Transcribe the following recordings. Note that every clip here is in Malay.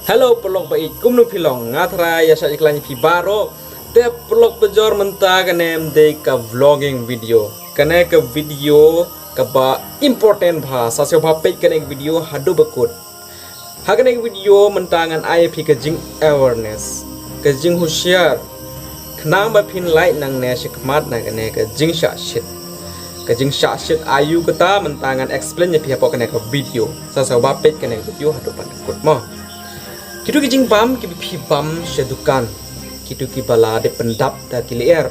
Hello pelok baik kumnu pilong ngatra ya sa iklan pi baro te pelok bejor menta kanem de ka vlogging video kane ka video ka ba important bha sa se bha pe kane video hadu bakut ha kane video mentangan IP ka jing awareness ka jing husiar knang ba pin light nang ne shikmat na kane ka jing sha shit ka jing sha shit ayu kata mentangan explain ya pi apa kane ka video sa se bha pe kane video hadu bakut mo Kitu kijing bam ki bam sedukan kitu ki bala de pendap da ki leer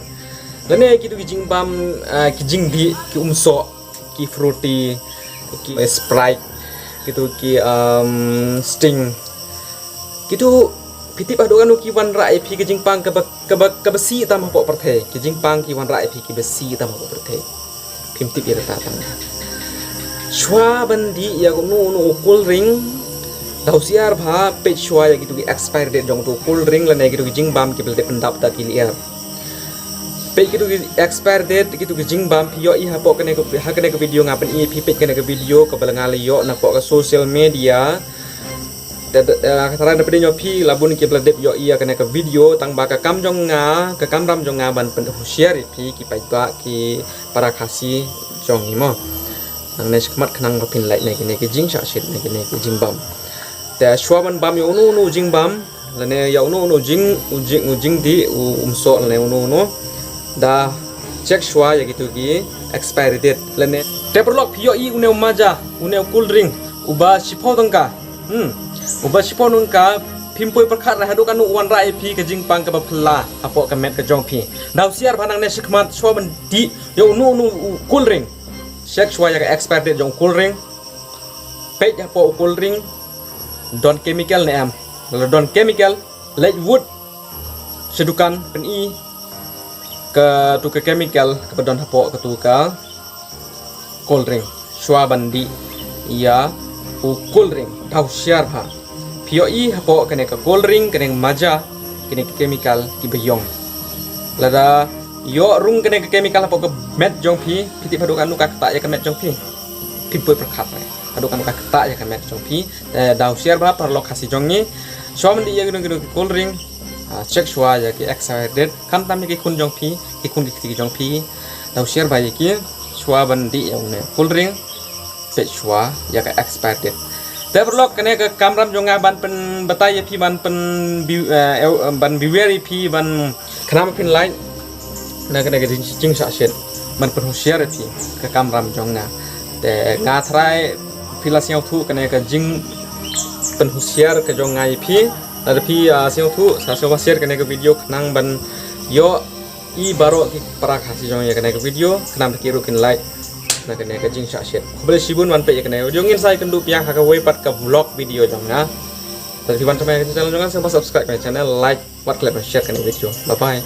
lane kitu kijing bam kijing di ki umso ki fruity ki sprite kitu ki sting kitu pitip adokan ki wan rai pi kijing pang ka besi tam po perthe kijing pang ki wan rai pi ki besi tam po perthe pimtip ya ta tang shwa bandi ya nu cool ring Tausiar bha page shwa ya gitu ki expire date jong tu cool ring la ne gitu ki jing bam ki belde pendap ta ki liar page gitu ki expire date gitu ki jing bam pi yo I ha po kane ko ha kane ko video ngapen I pi page kane ko video ko bala ngali yo na po ka social media tara na pedi nyo pi labun ki belde yo I kane ko video tang ba ka kam jong nga ka kam ram jong nga ban pen share pi ki pai ba ki para khasi jong imo nang ne skmat khnang ba pin lai ne ki jing sha shit ne ki jing bam te shwaban bam yo nu jing bam lane yo nu jing di umso lane nu da check shwa ya gitu gi expiry date lane te perlok pio I une maja une cool drink uba sipo tangka uba sipo nungka pimpoi perkhat ra hadu kanu wan rai pi ka jing pang ka phla apo ka met ka jong pi daw siar phanang ne sikmat shwaban di yo nu cool drink check shwa ya expiry date jong cool drink page apo cool drink Don chemical ne am lalu don chemical light wood sedukan pen I ke tu ke chemical ke don hapo ke tu ka cold drink shwa bandi ya cold drink tau share ha pio I hapo kene ke cold drink kene maja kene ke chemical ki beyong lada yo rung kene ke chemical hapo ke met jong pi piti padu kanu ka tak ya ke met jong pi pipoi perkhat adukan ka kata ya kamek jongpi daw share ba par lokasi jongni shom di ya gitu cool ring check shwa ya ki excited kan tam ki kun jongpi ki kun ki jongpi daw share ba ya ki shwa bandi ya ne cool ring pe shwa ya ka expired te perlok kene ke kamram jonga ban pen batai ya pi ban pen ban biweri pi ban kram pin line na kene ke jing sa shet ban pen share pi ke kamram jonga te ngatrai pila siang tu kena ke jing penhusiar ke jong ngai pi ada pi siang tu sa share kena ke video kenang ban yo I baro ki para khasi jong ya kena ke video kenam ki rukin like na kena ke jing sha share khobel sibun wan pe ya kena jongin sai kendu piang ka wei pat ka vlog video jong na tapi ban sampai channel jangan sampai subscribe ke channel like wat klep share kena video bye bye